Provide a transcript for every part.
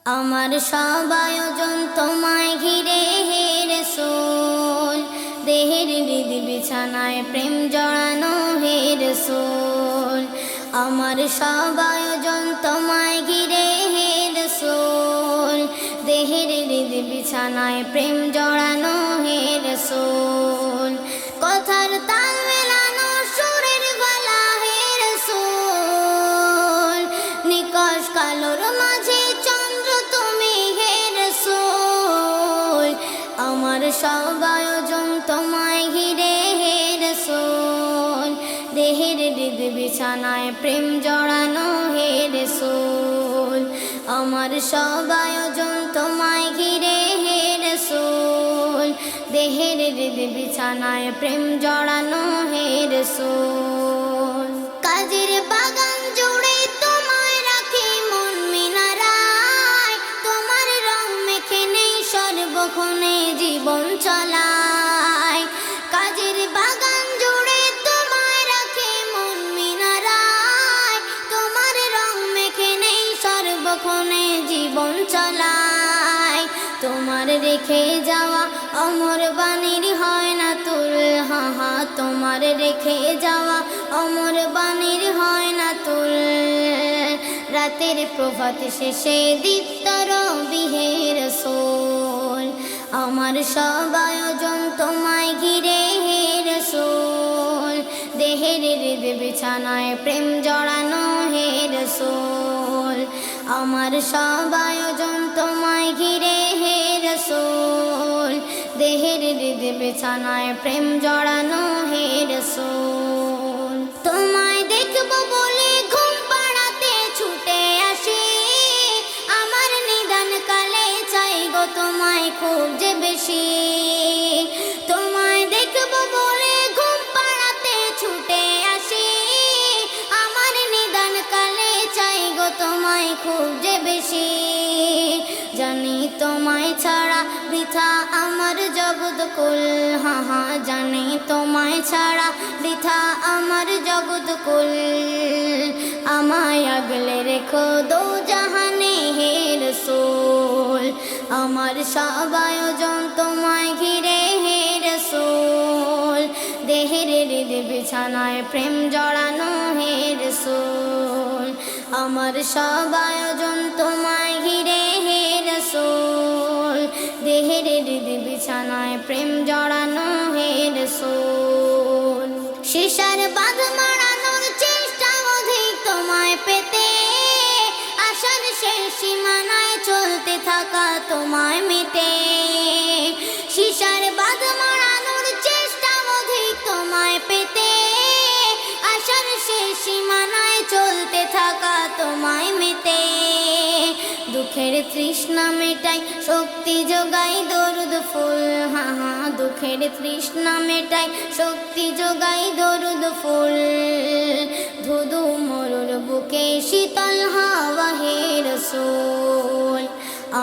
আমার সব আয়োজন তোমায় ঘিরে হে রাসূল, দেহের হৃদ বিছানায় প্রেম জড়ানো হে রাসূল। আমার সব আয়োজন তোমায় ঘিরে হে রাসূল, দেহের হৃদ বিছানায় প্রেম জড়ানো হে রাসূল। কথার তাল মেলানো সুরের গলা হে রাসূল, নিকশ কালোর মাঝে চন্দ্র তুমি হে রাসূল। আমার সব আয়োজন তোমায় ঘিরে হে রাসূল, দেহের হৃদ বিছানায় প্রেম জড়ানো হে রাসূল। আমার সব আয়োজন তোমায় ঘিরে হে রাসূল, দেহের হৃদ বিছানায় প্রেম জড়ানো হে রাসূল। কাজের বাগান জুড়ে তোমায় রাখি মন মিনারায়, তোমার রং মেখে নেই সর্বক্ষণে জীবন চলায়। কাজের বাগান জুড়ে তোমায় রাখি মন মিনারায়, তোমার রং মেখে নেই সর্বক্ষণে জীবন চলায়। তোমার রেখে যাওয়া অমর বাণীর হয় না তুল, হা হা তোমার রেখে যাওয়া অমর বাণীর হয় না তুল। রাতের প্রভাত শেষে দীপ্ত রবি হে রাসূল, আমার সব আয়োজন তোমায় ঘিরে হে রাসূল, দেহের হৃদ বিছানায় প্রেম জড়ানো হে রাসূল। আমার সব আয়োজন তোমায় ঘিরে হে রাসূল, দেহের হৃদ বিছানায় প্রেম জড়ানো হে রাসূল। তোমায় দেখবো বলে ঘুম পাড়াতে ছুটে আসি, আমার নিদান কালে চাই গো তোমায় খুব যে বেশি। তোমায় দেখবো বলে ঘুম পাড়াতে ছুটে আসি, আমার নিদান কালে চাই গো তোমায় খুব যে বেশি। জানি তোমায় ছাড়া বৃথা আমার জগৎ কুল, হা হা জানি তোমায় ছাড়া বৃথা আমার জগৎ কুল। আমায় আগলে রেখো দো জাহানে হে রাসূল, আমার সব আয়োজন তোমায় ঘিরে হে রাসূল, দেহের হৃদ বিছানায় প্রেম জড়ানো হে রাসূল। আমার সব আয়োজন তোমায় ঘিরে হে রাসূল, দেহের হৃদ বিছানায় প্রেম জড়ানো হে রাসূল। শিশার বাঁধ মারানোর চেষ্টা অধিক তোমায় পেতে, আশার শেষ সীমানায় চলতে থাকা তোমায় মেতে। শিশার বাঁধ মারানোর চেষ্টা অধিক তোমায় পেতে, আশার শেষ সীমানায় চলতে থাকা তোমায় মেতে। দুঃখের তৃষ্ণা মেটাই শক্তি যোগাই দরুদ ফুল, হা হা দুঃখের তৃষ্ণা মেটাই শক্তি যোগাই দরুদ ফুল। ধুধু মরুর বুকে শীতল হাওয়া হে রাসূল,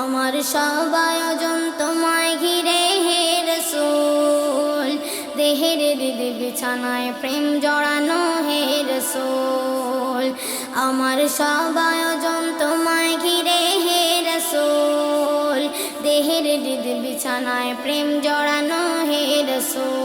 আমার সব আয়োজন তোমায় ঘিরে হে রাসূল, দেহের হৃদ বিছানায় প্রেম জড়ানো হে রাসূল। আমার সব আয়োজন তোমায় ঘিরে হে রাসূল, দেহের হৃদ বিছানায় প্রেম জড়ানো হে রাসূল।